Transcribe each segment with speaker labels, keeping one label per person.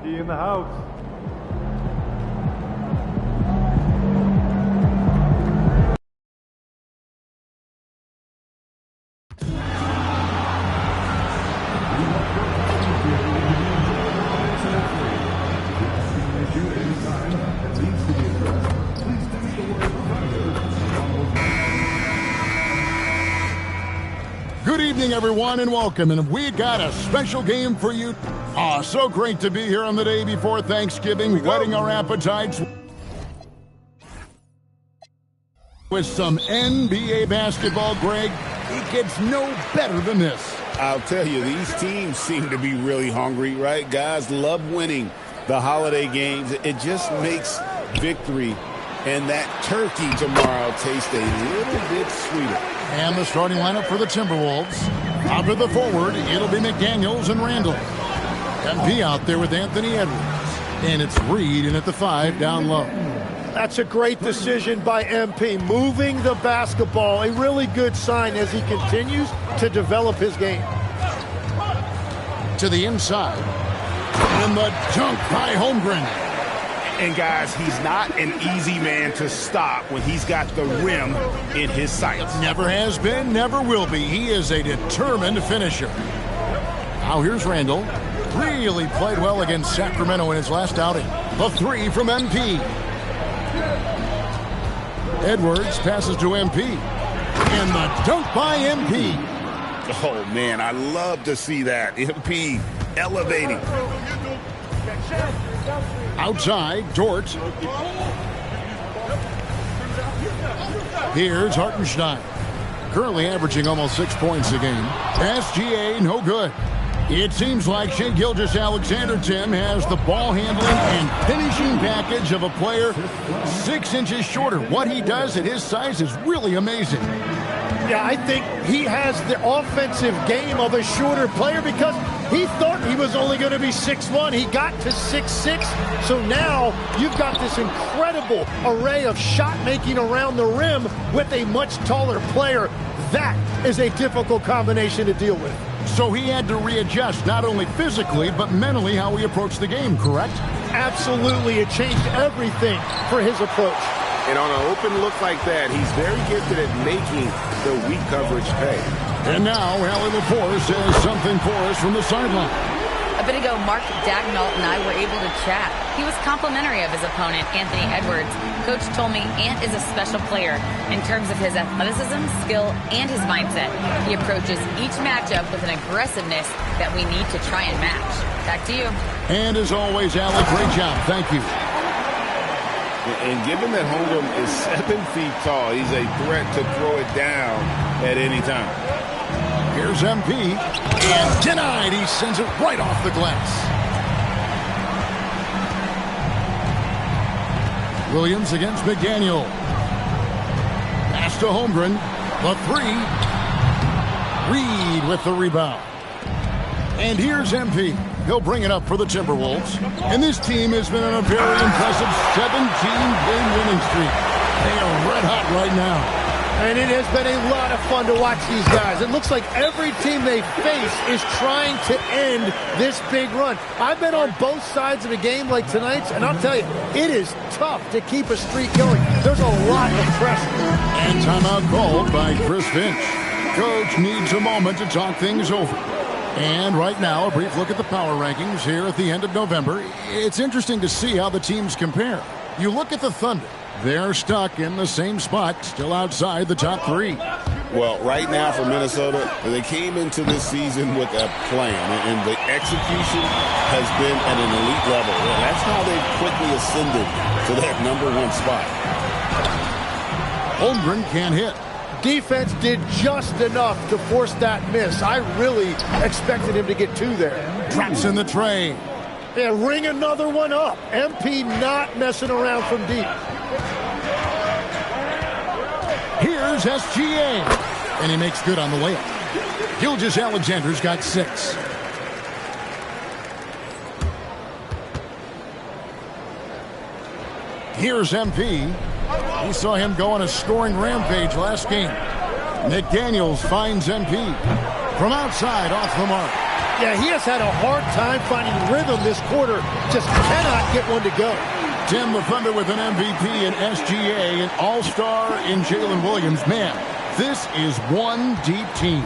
Speaker 1: MP in the house.
Speaker 2: Good evening, everyone, and welcome. And we got a special game for you. So great to be here on the day before Thanksgiving, whetting our appetites with some NBA basketball, Greg. It gets no better than this.
Speaker 3: I'll tell you, these teams seem to be really hungry, right? Guys love winning the holiday games. It just makes victory and that turkey tomorrow taste a little bit sweeter.
Speaker 2: And the starting lineup for the Timberwolves. Out to the forward, it'll be McDaniels and Randall. MP out there with Anthony Edwards. And it's Reed in at the 5 down low.
Speaker 4: That's a great decision by MP. Moving the basketball, a really good sign as he continues to develop his game.
Speaker 2: To the inside. And the dunk by Holmgren.
Speaker 3: And guys, he's not an easy man to stop when he's got the rim in his sights.
Speaker 2: Never has been, never will be. He is a determined finisher. Now here's Randall. Really played well against Sacramento in his last outing. The 3 from MP. Edwards passes to MP. And the dunk by MP.
Speaker 3: Oh, man, I love to see that. MP elevating.
Speaker 2: Outside, Dort. Here's Hartenstein. Currently averaging almost 6 points a game. SGA, no good. It seems like Shai Gilgeous-Alexander, Tim, has the ball handling and finishing package of a player 6 inches shorter. What he does at his size is really amazing.
Speaker 4: Yeah, I think he has the offensive game of a shorter player because he thought he was only going to be 6'1". He got to 6'6". So now you've got this incredible array of shot making around the rim with a much taller player. That is a difficult combination to deal with.
Speaker 2: So he had to readjust not only physically but mentally how he approached the game, correct?
Speaker 4: Absolutely. It changed everything for his approach.
Speaker 3: And on an open look like that, he's very gifted at making the weak coverage pay.
Speaker 2: And now, Allie Lepore says something for us from the sideline.
Speaker 5: A bit ago, Mark Dagnall and I were able to chat. He was complimentary of his opponent, Anthony Edwards. Coach told me Ant is a special player in terms of his athleticism, skill, and his mindset. He approaches each matchup with an aggressiveness that we need to try and match. Back to you.
Speaker 2: And as always, Allie, great job. Thank you.
Speaker 3: And given that Holmgren is 7 feet tall, he's a threat to throw it down at any time.
Speaker 2: Here's MP. And denied. He sends it right off the glass. Williams against McDaniel. Pass to Holmgren. The 3. Reed with the rebound. And here's MP. He'll bring it up for the Timberwolves. And this team has been on a very impressive 17-game winning streak. They are red hot right now.
Speaker 4: And it has been a lot of fun to watch these guys. It looks like every team they face is trying to end this big run. I've been on both sides of a game like tonight's, and I'll tell you, it is tough to keep a streak going. There's a lot of pressure.
Speaker 2: And timeout called by Chris Finch. Coach needs a moment to talk things over. And right now, a brief look at the power rankings here at the end of November. It's interesting to see how the teams compare. You look at the Thunder. They're stuck in the same spot, still outside the top 3.
Speaker 3: Well, right now for Minnesota, they came into this season with a plan, and the execution has been at an elite level. And that's how they've quickly ascended to that #1 spot.
Speaker 2: Holmgren can't hit.
Speaker 4: Defense did just enough to force that miss. I really expected him to get 2 there.
Speaker 2: Traps in the tray.
Speaker 4: Yeah, ring another one up. MP not messing around from deep.
Speaker 2: Here's SGA. And he makes good on the layup. Gilgeous-Alexander's got 6. Here's MP. We saw him go on a scoring rampage last game. McDaniels finds MP. From outside, off the mark.
Speaker 4: Yeah, he has had a hard time finding rhythm this quarter. Just cannot get one to go.
Speaker 2: Tim the Thunder with an MVP in SGA, an all-star in Jalen Williams. Man, this is one deep team.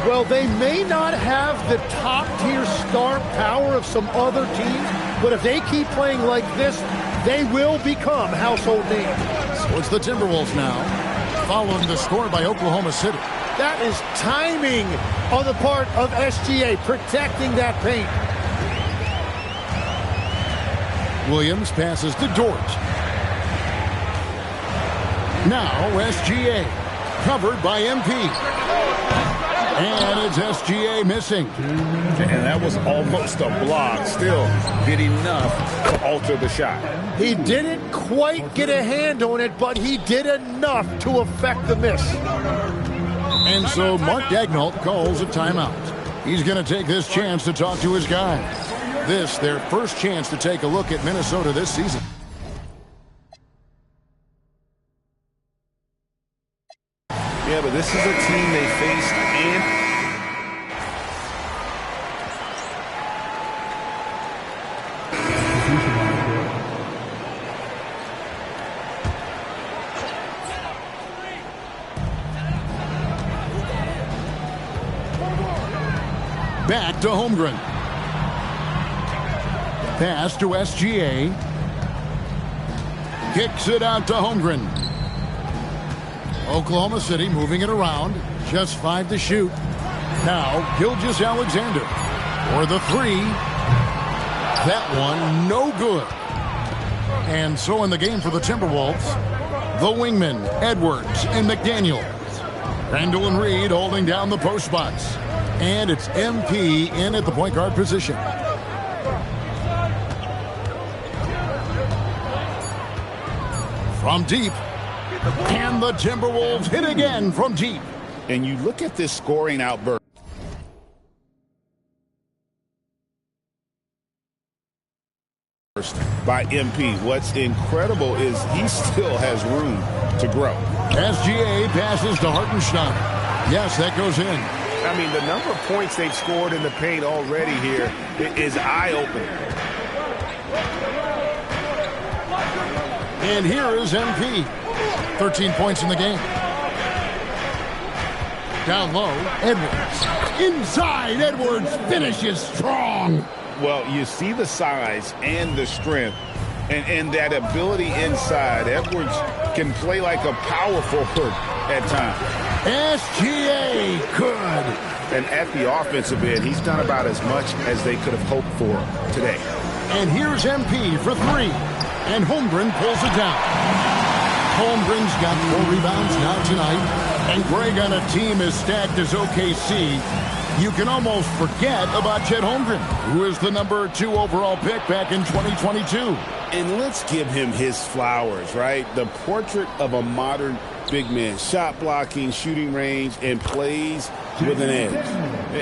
Speaker 4: Well, they may not have the top-tier star power of some other teams, but if they keep playing like this, they will become household names.
Speaker 2: So it's the Timberwolves now, following the score by Oklahoma City.
Speaker 4: That is timing on the part of SGA, protecting that paint.
Speaker 2: Williams passes to Dort. Now SGA, covered by MP. And it's SGA missing.
Speaker 3: And that was almost a block. Still did enough to alter the shot.
Speaker 4: He didn't quite get a hand on it, but he did enough to affect the miss.
Speaker 2: And so Mark Daigneault calls a timeout. He's going to take this chance to talk to his guys. This, their first chance to take a look at Minnesota this season.
Speaker 3: Yeah, but this is a team they faced and
Speaker 2: back to Holmgren. Pass to SGA. Kicks it out to Holmgren. Oklahoma City moving it around. Just 5 to shoot. Now Gilgeous-Alexander for the 3. That one no good. And so in the game for the Timberwolves, the wingmen Edwards and McDaniel. Randall and Reed holding down the post spots. And it's MP in at the point guard position. From deep. And the Timberwolves hit again from deep.
Speaker 3: And you look at this scoring outburst by MP. What's incredible is he still has room to grow.
Speaker 2: SGA passes to Hartenstein. Yes, that goes in.
Speaker 1: I mean, the number of points they've scored in the paint already here is eye-opening.
Speaker 2: And here is MP. 13 points in the game. Down low, Edwards. Inside, Edwards finishes strong.
Speaker 3: Well, you see the size and the strength and that ability inside. Edwards can play like a power forward at times.
Speaker 2: SGA could.
Speaker 1: And at the offensive end, he's done about as much as they could have hoped for today.
Speaker 2: And here's MP for 3. And Holmgren pulls it down. Holmgren's got 4 rebounds now tonight. And Greg, on a team as stacked as OKC, you can almost forget about Chet Holmgren, who is the number 2 overall pick back in 2022.
Speaker 3: And let's give him his flowers, right? The portrait of a modern big man. Shot blocking, shooting range, and plays with an edge.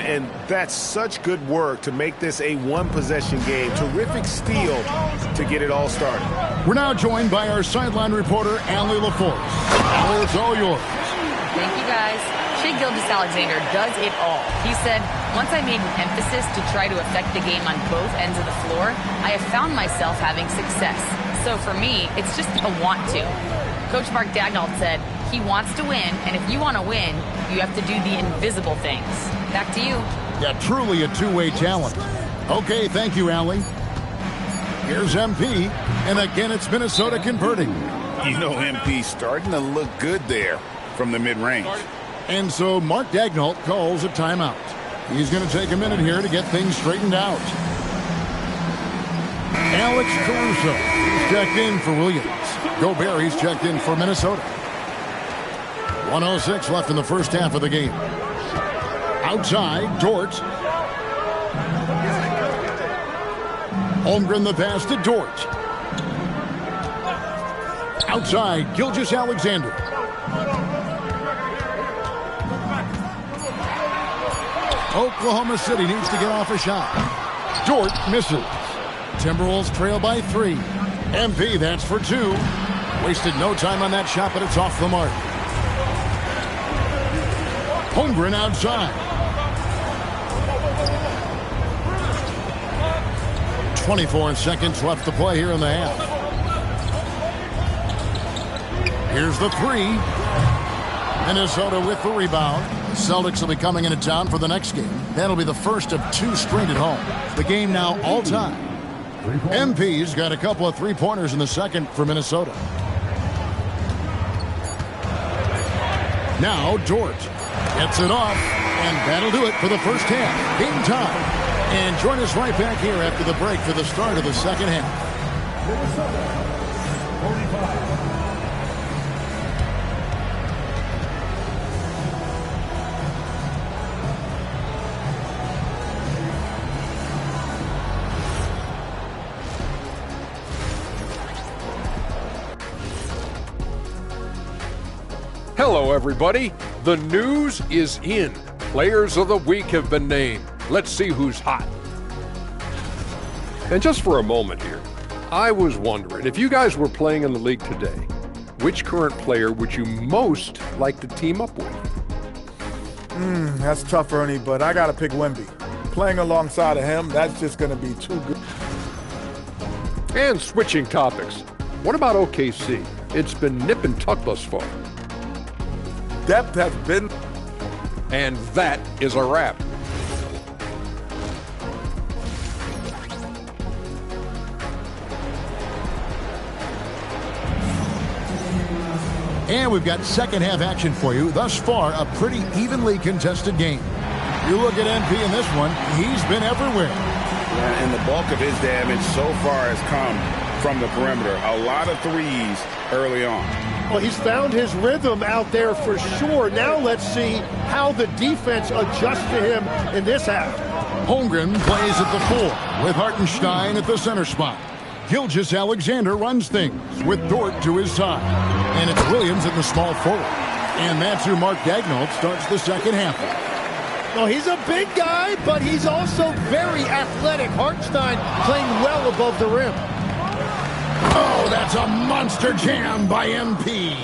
Speaker 1: And that's such good work to make this a one-possession game. Terrific steal to get it all started.
Speaker 2: We're now joined by our sideline reporter, Allie LaForce. Allie, it's all yours.
Speaker 5: Thank you, guys. Shai Gilgeous-Alexander does it all. He said, once I made an emphasis to try to affect the game on both ends of the floor, I have found myself having success. So for me, it's just a want to. Coach Mark Daigneault said he wants to win, and if you want to win, you have to do the invisible things. Back to you.
Speaker 2: Yeah, truly a two-way talent. Okay, thank you, Allie. Here's MP, and again it's Minnesota converting.
Speaker 3: You know, MP starting to look good there from the mid-range.
Speaker 2: And so Mark Daigneault calls a timeout. He's going to take a minute here to get things straightened out. Alex Caruso is checked in for Williams. Gobert, he's checked in for Minnesota. 1:06 left in the first half of the game. Outside, Dort. Holmgren the pass to Dort. Outside, Gilgeous-Alexander. Oklahoma City needs to get off a shot. Dort misses. Timberwolves trail by 3. MP, that's for 2. Wasted no time on that shot, but it's off the mark. Holmgren outside. 24 seconds left to play here in the half. Here's the three. Minnesota with the rebound. The Celtics will be coming into town for the next game. That'll be the first of 2 straight at home. The game now all time. MP's got a couple of three-pointers in the second for Minnesota. Now Dort gets it off, and that'll do it for the first half. Game time. And join us right back here after the break for the start of the second half.
Speaker 6: Hello, everybody. The news is in. Players of the week have been named. Let's see who's hot. And just for a moment here, I was wondering, if you guys were playing in the league today, which current player would you most like to team up with?
Speaker 7: That's tough, Ernie, but I got to pick Wemby. Playing alongside of him, that's just going to be too good.
Speaker 6: And switching topics, what about OKC? It's been nip and tuck thus far.
Speaker 7: Depth has been...
Speaker 6: And that is a wrap.
Speaker 2: And we've got second half action for you. Thus far, a pretty evenly contested game. You look at MP in this one, he's been everywhere.
Speaker 3: Yeah, and the bulk of his damage so far has come from the perimeter. A lot of threes early on.
Speaker 4: Well, he's found his rhythm out there for sure. Now let's see how the defense adjusts to him in this half.
Speaker 2: Holmgren plays at the 4 with Hartenstein at the center spot. Gilgeous-Alexander runs things with Dort to his side. And it's Williams at the small forward. And that's who Mark Daigneault starts the second half.
Speaker 4: Well, he's a big guy, but he's also very athletic. Hartenstein playing well above the rim.
Speaker 2: Oh, that's a monster jam by MP.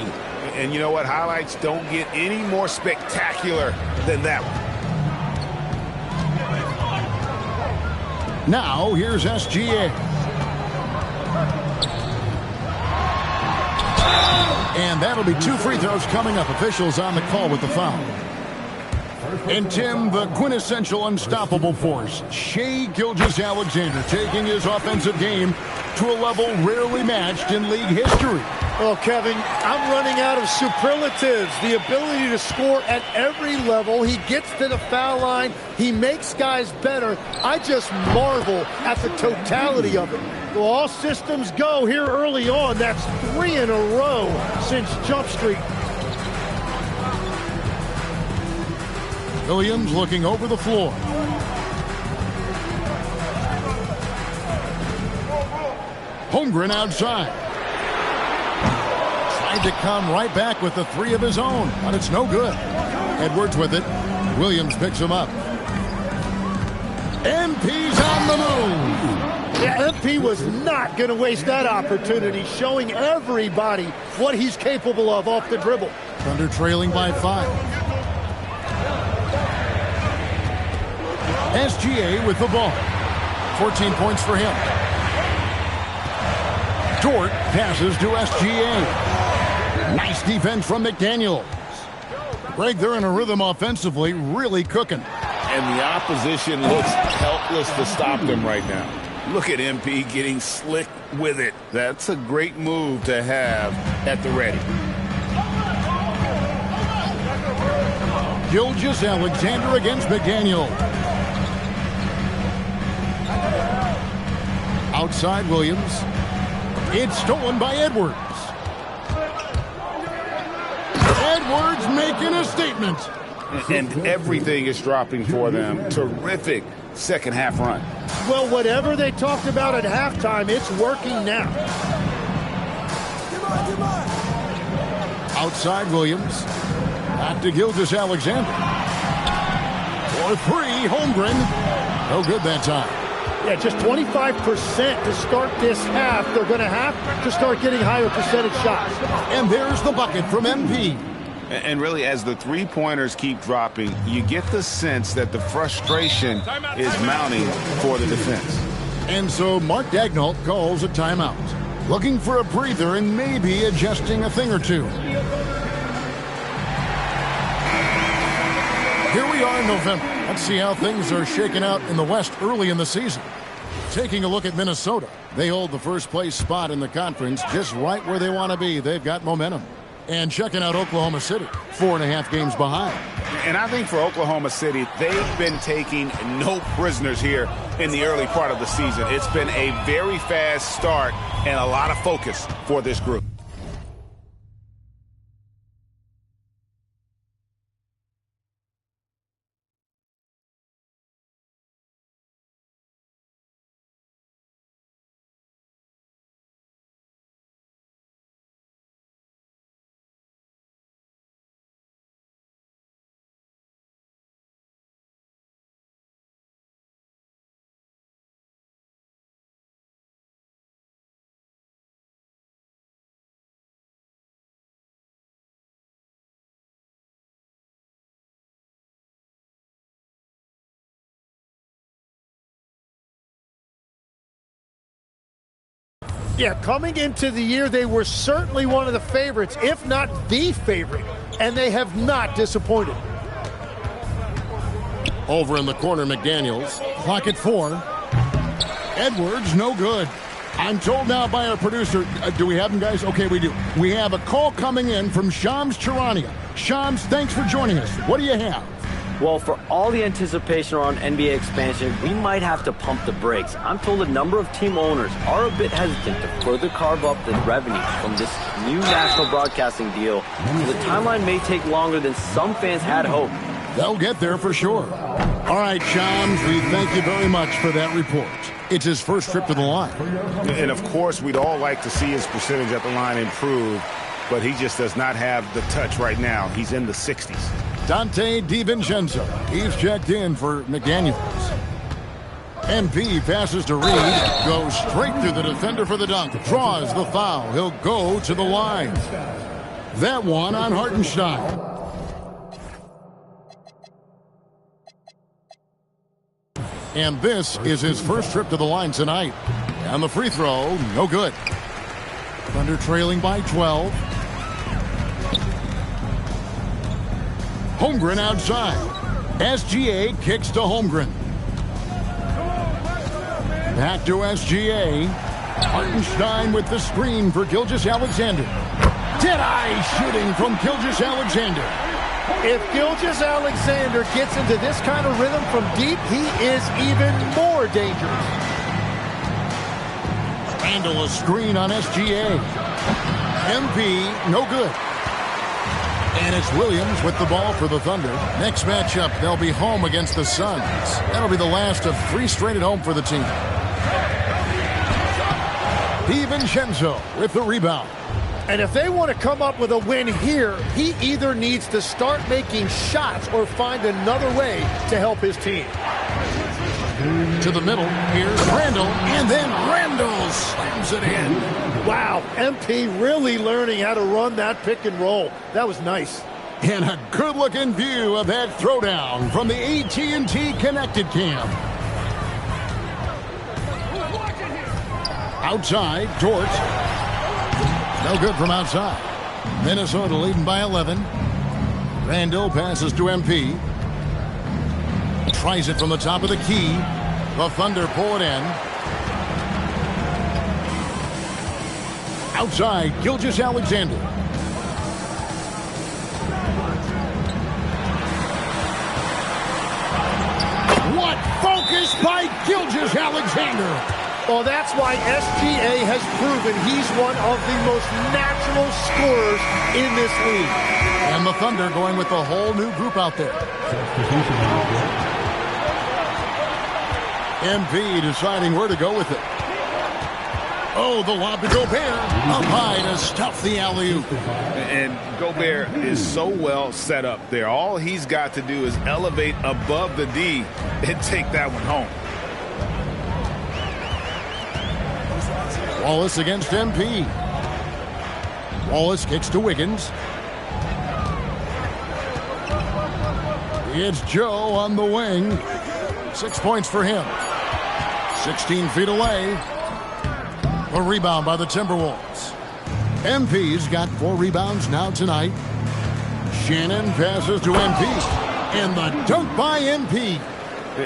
Speaker 3: And you know what? Highlights don't get any more spectacular than that one.
Speaker 2: Now, here's SGA. And that'll be 2 free throws coming up. Officials on the call with the foul. And Tim, the quintessential unstoppable force, Shai Gilgeous-Alexander, taking his offensive game to a level rarely matched in league history.
Speaker 4: Oh, Kevin, I'm running out of superlatives. The ability to score at every level. He gets to the foul line. He makes guys better. I just marvel at the totality of it. Well, all systems go here early on. That's 3 in a row since Jump Street.
Speaker 2: Williams looking over the floor. Holmgren outside. Tried to come right back with the 3 of his own, but it's no good. Edwards with it. Williams picks him up. MP's on the move.
Speaker 4: Yeah, MP was not going to waste that opportunity, showing everybody what he's capable of off the dribble.
Speaker 2: Thunder trailing by 5. SGA with the ball. 14 points for him. Dort passes to SGA. Nice defense from McDaniels. Greg, they're in a rhythm offensively, really cooking.
Speaker 3: And the opposition looks helpless to stop them right now. Look at MP getting slick with it. That's a great move to have at the ready.
Speaker 2: Gilgeous-Alexander against McDaniel. Outside Williams. It's stolen by Edwards. Edwards making a statement.
Speaker 3: And everything is dropping for them. Terrific second half run.
Speaker 4: Well, whatever they talked about at halftime, it's working now.
Speaker 2: Outside Williams. Back to Gilgeous-Alexander. For 3, Holmgren. No good that time.
Speaker 4: Yeah, just 25% to start this half. They're going to have to start getting higher percentage shots.
Speaker 2: And there's the bucket from MP.
Speaker 3: And really, as the three-pointers keep dropping, you get the sense that the frustration is mounting for the defense.
Speaker 2: And so Mark Daigneault calls a timeout, looking for a breather and maybe adjusting a thing or two. Here we are in November. Let's see how things are shaking out in the West early in the season. Taking a look at Minnesota. They hold the first place spot in the conference just right where they want to be. They've got momentum. And checking out Oklahoma City, 4.5 games behind.
Speaker 3: And I think for Oklahoma City, they've been taking no prisoners here in the early part of the season. It's been a very fast start and a lot of focus for this group.
Speaker 4: Yeah, coming into the year, they were certainly one of the favorites, if not the favorite, and they have not disappointed.
Speaker 2: Over in the corner, McDaniels. Clock at 4. Edwards, no good. I'm told now by our producer, do we have him, guys? Okay, we do. We have a call coming in from Shams Charania. Shams, thanks for joining us. What do you have?
Speaker 8: Well, for all the anticipation around NBA expansion, we might have to pump the brakes. I'm told a number of team owners are a bit hesitant to further carve up the revenue from this new national broadcasting deal. So the timeline may take longer than some fans had hoped.
Speaker 2: They'll get there for sure. All right, Shams, we thank you very much for that report. It's his first trip to the line.
Speaker 3: And, of course, we'd all like to see his percentage at the line improve, but he just does not have the touch right now. He's in the 60s.
Speaker 2: Dante DiVincenzo. He's checked in for McDaniels. MP passes to Reed. Goes straight through the defender for the dunk. Draws the foul. He'll go to the line. That one on Hartenstein. And this is his first trip to the line tonight. And the free throw, no good. Thunder trailing by 12. Holmgren outside. SGA kicks to Holmgren. Back to SGA. Hartenstein with the screen for Gilgeous-Alexander. Dead-eye shooting from Gilgeous-Alexander.
Speaker 4: If Gilgeous-Alexander gets into this kind of rhythm from deep, he is even more dangerous.
Speaker 2: Randall a screen on SGA. MP, no good. And it's Williams with the ball for the Thunder. Next matchup, they'll be home against the Suns. That'll be the last of 3 straight at home for the team. DiVincenzo with the rebound.
Speaker 4: And if they want to come up with a win here, he either needs to start making shots or find another way to help his team.
Speaker 2: To the middle, here's Randall, and then Randall slams it in.
Speaker 4: Wow, MP really learning how to run that pick and roll. That was nice.
Speaker 2: And a good-looking view of that throwdown from the AT&T Connected Cam. Outside, Dort. No good from outside. Minnesota leading by 11. Randall passes to MP. Tries it from the top of the key. The Thunder pull it in. Outside, Gilgeous-Alexander. What focus by Gilgeous-Alexander!
Speaker 4: Well, that's why SGA has proven he's one of the most natural scorers in this league.
Speaker 2: And the Thunder going with the whole new group out there. MP deciding where to go with it. Oh, the lob to Gobert. Up high to stuff the alley-oop.
Speaker 3: And Gobert is so well set up there. All he's got to do is elevate above the D and take that one home.
Speaker 2: Wallace against MP. Wallace kicks to Wiggins. It's Joe on the wing. 6 points for him. 16 feet away. A rebound by the Timberwolves. MP's got 4 rebounds now tonight. Shannon passes to MP. And the dunk by MP.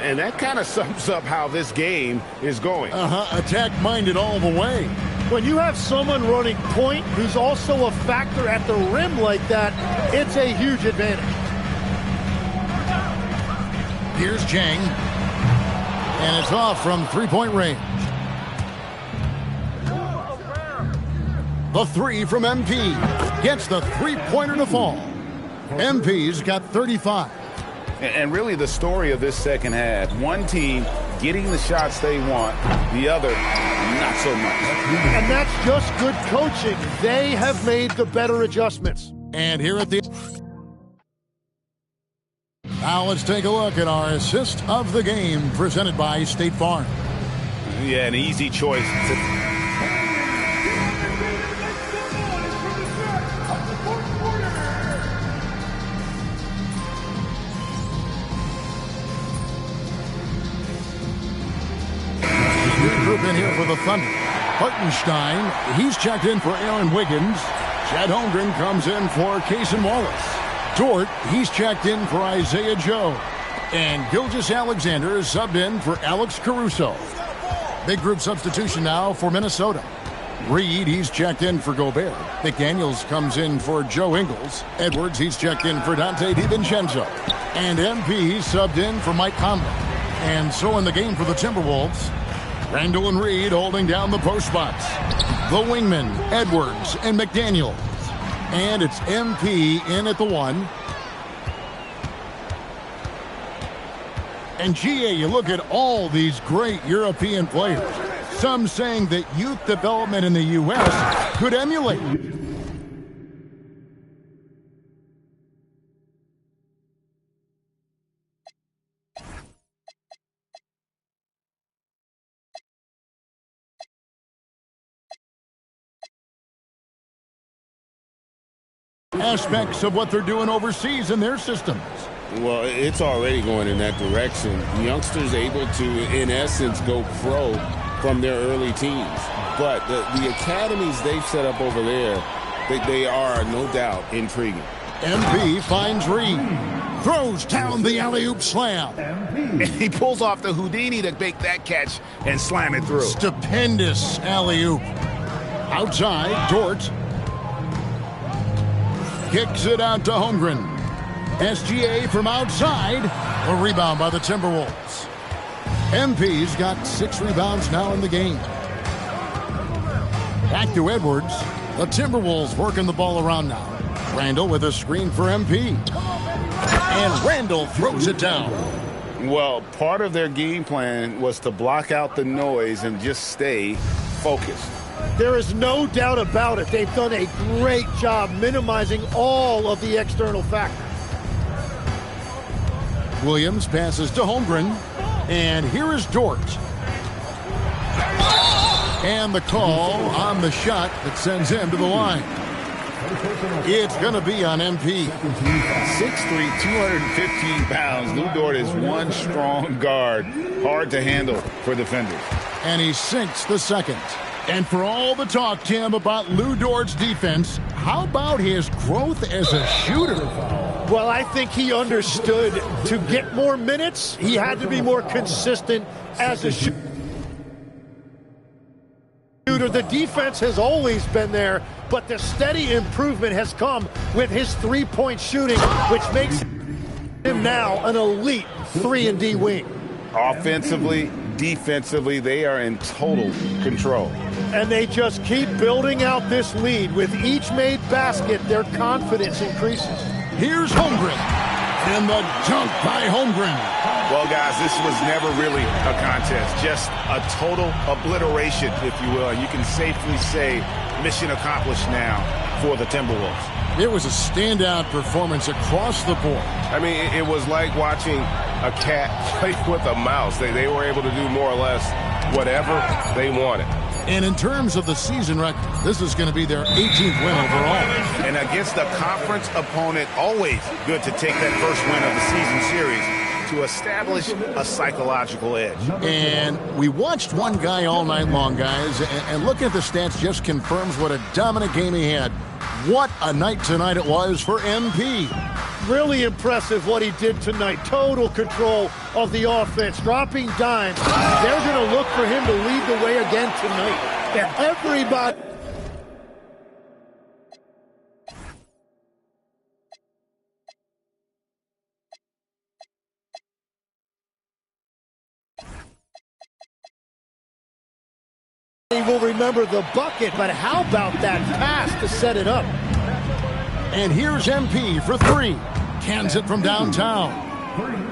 Speaker 1: And that kind of sums up how this game is going.
Speaker 2: Attack-minded all the way.
Speaker 4: When you have someone running point who's also a factor at the rim like that, it's a huge advantage.
Speaker 2: Here's Jang. And it's off from three-point range. The 3 from MP. Gets the three-pointer to fall. MP's got 35.
Speaker 3: And really the story of this second half, one team getting the shots they want, the other not so much.
Speaker 4: And that's just good coaching. They have made the better adjustments.
Speaker 2: And here at the... Now let's take a look at our assist of the game presented by State Farm.
Speaker 3: Yeah, an easy choice.
Speaker 2: Group in here for the Thunder. Hartenstein, he's checked in for Aaron Wiggins. Chad Holmgren comes in for Cason Wallace. Dort, he's checked in for Isaiah Joe. And Gilgeous-Alexander is subbed in for Alex Caruso. Big group substitution now for Minnesota. Reed, he's checked in for Gobert. McDaniels comes in for Joe Ingles. Edwards, he's checked in for Dante DiVincenzo. And MP, he's subbed in for Mike Conley. And so in the game for the Timberwolves, Randall and Reed holding down the post spots. The wingmen, Edwards and McDaniels. And it's MP in at the 1. And GA, you look at all these great European players. Some saying that youth development in the U.S. could emulate. Aspects of what they're doing overseas in their systems.
Speaker 3: Well, it's already going in that direction. Youngsters able to, in essence, go pro from their early teens. But the academies they've set up over there, they are, no doubt, intriguing.
Speaker 2: MP finds Reed. Throws down the alley-oop slam.
Speaker 1: And he pulls off the Houdini to make that catch and slam it through.
Speaker 2: Stupendous alley-oop. Outside, Dort. Kicks it out to Holmgren. SGA from outside. A rebound by the Timberwolves. MP's got 6 rebounds now in the game. Back to Edwards. The Timberwolves working the ball around now. Randall with a screen for MP. And Randall throws it down.
Speaker 3: Well, part of their game plan was to block out the noise and just stay focused.
Speaker 4: There is no doubt about it. They've done a great job minimizing all of the external factors.
Speaker 2: Williams passes to Holmgren. And here is Dort. And the call on the shot that sends him to the line. It's going to be on MP.
Speaker 3: 6'3", 215 pounds. Lou Dort is one strong guard. Hard to handle for defenders.
Speaker 2: And he sinks the second. And for all the talk, Tim, about Lou Dort's defense, how about his growth as a shooter?
Speaker 4: Well, I think he understood to get more minutes, he had to be more consistent as a shooter. The defense has always been there, but the steady improvement has come with his three-point shooting, which makes him now an elite 3-and-D wing.
Speaker 3: Offensively, defensively, they are in total control.
Speaker 4: And they just keep building out this lead. With each made basket, their confidence increases.
Speaker 2: Here's Holmgren. And the dunk by Holmgren.
Speaker 1: Well, guys, this was never really a contest. Just a total obliteration, if you will. And you can safely say mission accomplished now for the Timberwolves.
Speaker 2: It was a standout performance across the board.
Speaker 1: I mean, it was like watching a cat play with a mouse. They were able to do more or less whatever they wanted.
Speaker 2: And in terms of the season record, this is going to be their 18th win overall.
Speaker 1: And against a conference opponent, always good to take that first win of the season series to establish a psychological edge.
Speaker 2: And we watched one guy all night long, guys, and looking at the stats just confirms what a dominant game he had. What a night tonight it was for MP.
Speaker 4: Really impressive what he did tonight. Total control of the offense, dropping dimes. They're going to look for him to lead the way again tonight. Everybody. He will remember the bucket, but how about that pass to set it up?
Speaker 2: And here's MP for three. Cans it from downtown.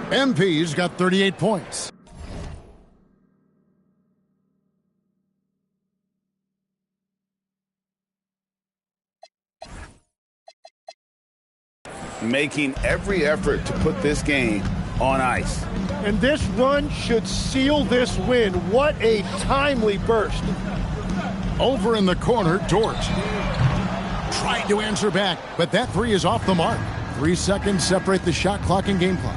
Speaker 2: MP's got 38 points.
Speaker 3: Making every effort to put this game on ice.
Speaker 4: And this run should seal this win. What a timely burst.
Speaker 2: Over in the corner, Dort. Trying to answer back, but that three is off the mark. 3 seconds separate the shot clock and game clock.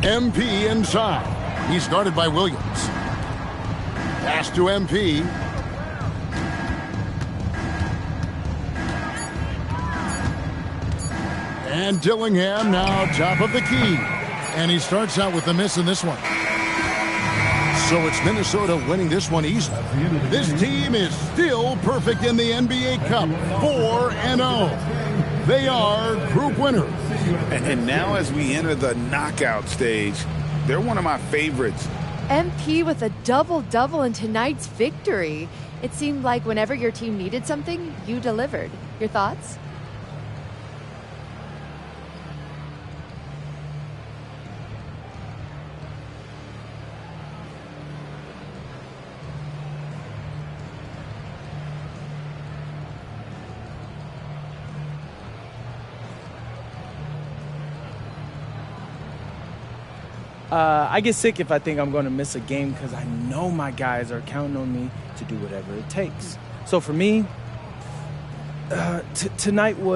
Speaker 2: MP inside. He's guarded by Williams. Pass to MP. And Dillingham now top of the key. And he starts out with a miss in this one. So it's Minnesota winning this one easily. This team is still perfect in the NBA Cup, 4-0. They are group winners.
Speaker 3: And now as we enter the knockout stage, they're one of my favorites.
Speaker 9: MP with a double-double in tonight's victory. It seemed like whenever your team needed something, you delivered. Your thoughts?
Speaker 10: I get sick if I think I'm going to miss a game because I know my guys are counting on me to do whatever it takes. So for me, tonight was